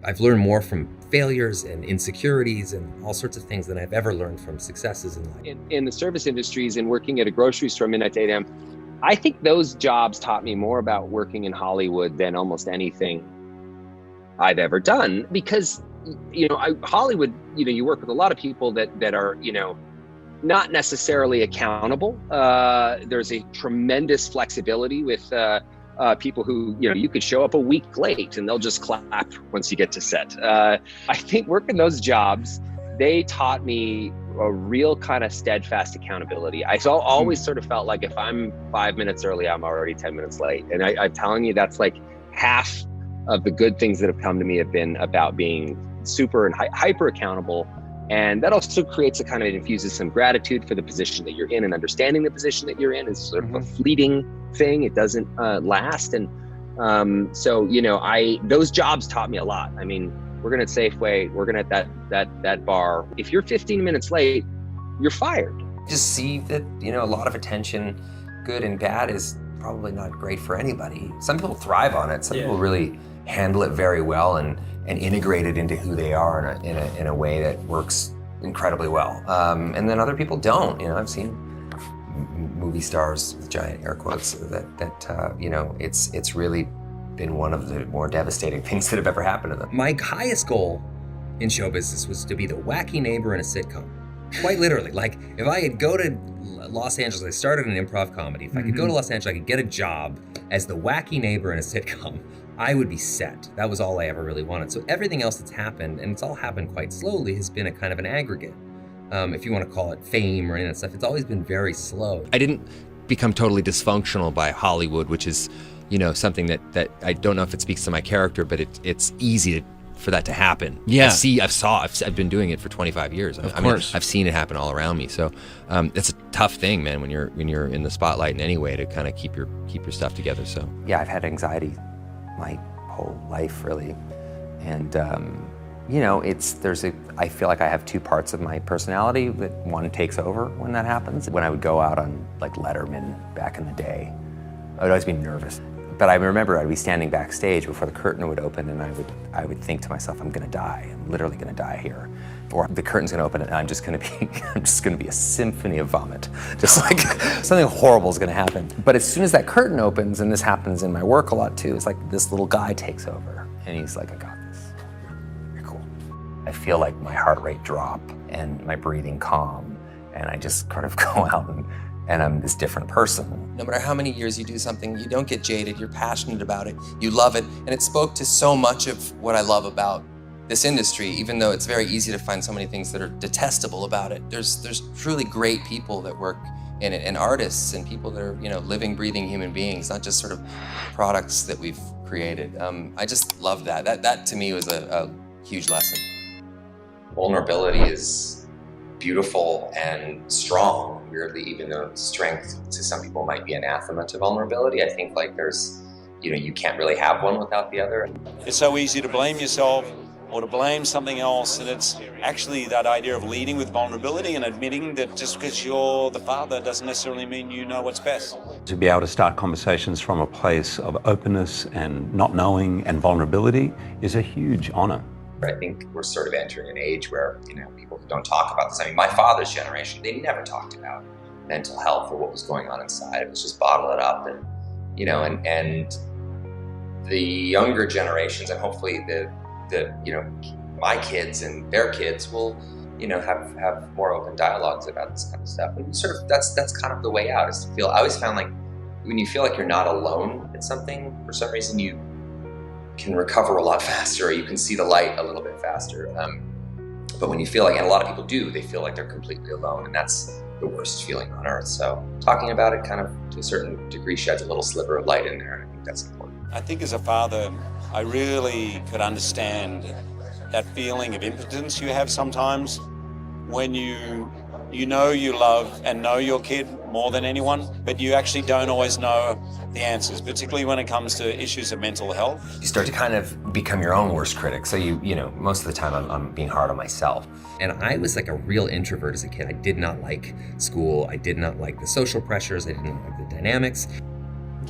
I've learned more from failures and insecurities and all sorts of things than I've ever learned from successes in life. In the service industries and working at a grocery store midnight to 8 a.m., I think those jobs taught me more about working in Hollywood than almost anything I've ever done, because Hollywood, you work with a lot of people that are, not necessarily accountable. There's a tremendous flexibility with people who, you could show up a week late and they'll just clap once you get to set. I think working those jobs, they taught me a real kind of steadfast accountability. I always sort of felt like if I'm 5 minutes early, I'm already 10 minutes late. And I'm telling you, that's like half of the good things that have come to me have been about being super and hyper accountable. And that also creates a kind of, it infuses some gratitude for the position that you're in, and understanding the position that you're in is sort of a fleeting thing. It doesn't last. And those jobs taught me a lot. I mean, working at Safeway, working at that bar, if you're 15 minutes late, you're fired. Just see that, a lot of attention, good and bad, is probably not great for anybody. Some people thrive on it. Some people really handle it very well and integrate it into who they are in a way that works incredibly well. And then other people don't. I've seen movie stars with giant air quotes that it's really been one of the more devastating things that have ever happened to them. My highest goal in show business was to be the wacky neighbor in a sitcom. Quite literally. Like, if I could go to Los Angeles, I started an improv comedy. If I could go to Los Angeles, I could get a job as the wacky neighbor in a sitcom, I would be set. That was all I ever really wanted. So everything else that's happened, and it's all happened quite slowly, has been a kind of an aggregate. If you want to call it fame or any of that stuff, it's always been very slow. I didn't become totally dysfunctional by Hollywood, which is, something that I don't know if it speaks to my character, but it's easy for that to happen. Yeah. I've been doing it for 25 years. Of course. I've seen it happen all around me. So it's a tough thing, man, when you're in the spotlight in any way, to kind of keep your stuff together. So Yeah, I've had anxiety my whole life, really. And I feel like I have two parts of my personality, that one takes over when that happens. When I would go out on like Letterman back in the day, I would always be nervous. But I remember I'd be standing backstage before the curtain would open, and I would think to myself, I'm gonna die. I'm literally gonna die here. Or the curtain's gonna open and I'm just gonna be a symphony of vomit. Just like something horrible is gonna happen. But as soon as that curtain opens, and this happens in my work a lot too, it's like this little guy takes over and he's like, I got this. You're cool. I feel like my heart rate drop and my breathing calm, and I just kind of go out and I'm this different person. No matter how many years you do something, you don't get jaded, you're passionate about it, you love it, and it spoke to so much of what I love about this industry, even though it's very easy to find so many things that are detestable about it. There's truly great people that work in it, and artists and people that are, living, breathing human beings, not just sort of products that we've created. I just love that. That to me was a huge lesson. Vulnerability is beautiful and strong, weirdly, even though strength to some people might be anathema to vulnerability. I think like there's, you can't really have one without the other. It's so easy to blame yourself or to blame something else, and it's actually that idea of leading with vulnerability and admitting that just because you're the father doesn't necessarily mean you know what's best. To be able to start conversations from a place of openness and not knowing and vulnerability is a huge honor. I think we're sort of entering an age where, people don't talk about this. I mean, my father's generation, they never talked about mental health or what was going on inside. It was just bottle it up, and, and the younger generations, and hopefully my kids and their kids will, have more open dialogues about this kind of stuff. And sort of, that's kind of the way out, is to feel, I always found like when you feel like you're not alone at something, for some reason you can recover a lot faster, or you can see the light a little bit faster. But when you feel like, and a lot of people do, they feel like they're completely alone, and that's the worst feeling on earth. So talking about it kind of to a certain degree sheds a little sliver of light in there, and I think that's important. I think as a father, I really could understand that feeling of impotence you have sometimes when you love and know your kid more than anyone, but you actually don't always know the answers, particularly when it comes to issues of mental health. You start to kind of become your own worst critic. So most of the time I'm being hard on myself. And I was like a real introvert as a kid. I did not like school. I did not like the social pressures. I didn't like the dynamics.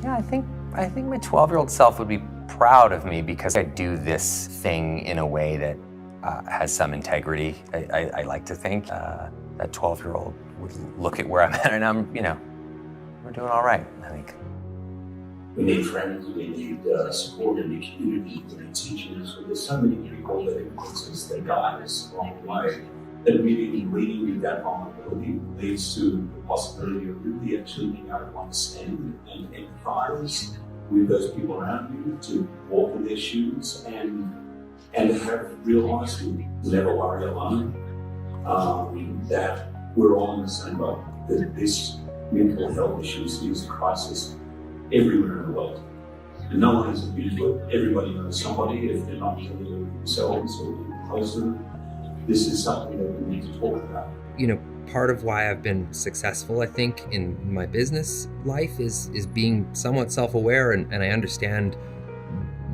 Yeah, I think my 12-year-old self would be proud of me because I do this thing in a way that has some integrity. I like to think that 12-year-old would look at where I'm at and we're doing all right, I think. We need friends, we need support in the community, we need teachers. There's so many people that influence us, that guide us along the way. That really leading with that vulnerability leads to the possibility of really actually being able to understand and empathize with those people around you, to walk in their shoes and have real honesty. Never worry alone. That we're all in the same boat. That this mental health issue is a crisis everywhere in the world. And no one is immune to it. Everybody knows somebody, if they're not dealing with it themselves or close to them. This is something that we need to talk about. Part of why I've been successful, I think, in my business life is being somewhat self-aware, and I understand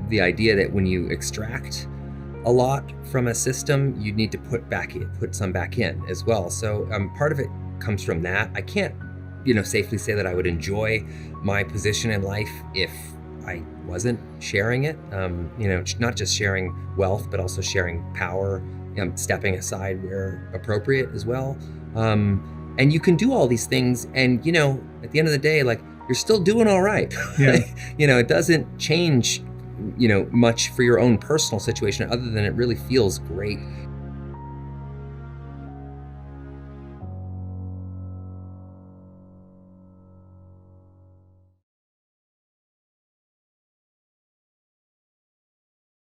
the idea that when you extract a lot from a system, you need to put some back in as well. So part of it comes from that. I can't, safely say that I would enjoy my position in life if I wasn't sharing it. Not just sharing wealth, but also sharing power, stepping aside where appropriate as well. And you can do all these things, and at the end of the day, like, you're still doing all right. Yeah. It doesn't change much for your own personal situation, other than it really feels great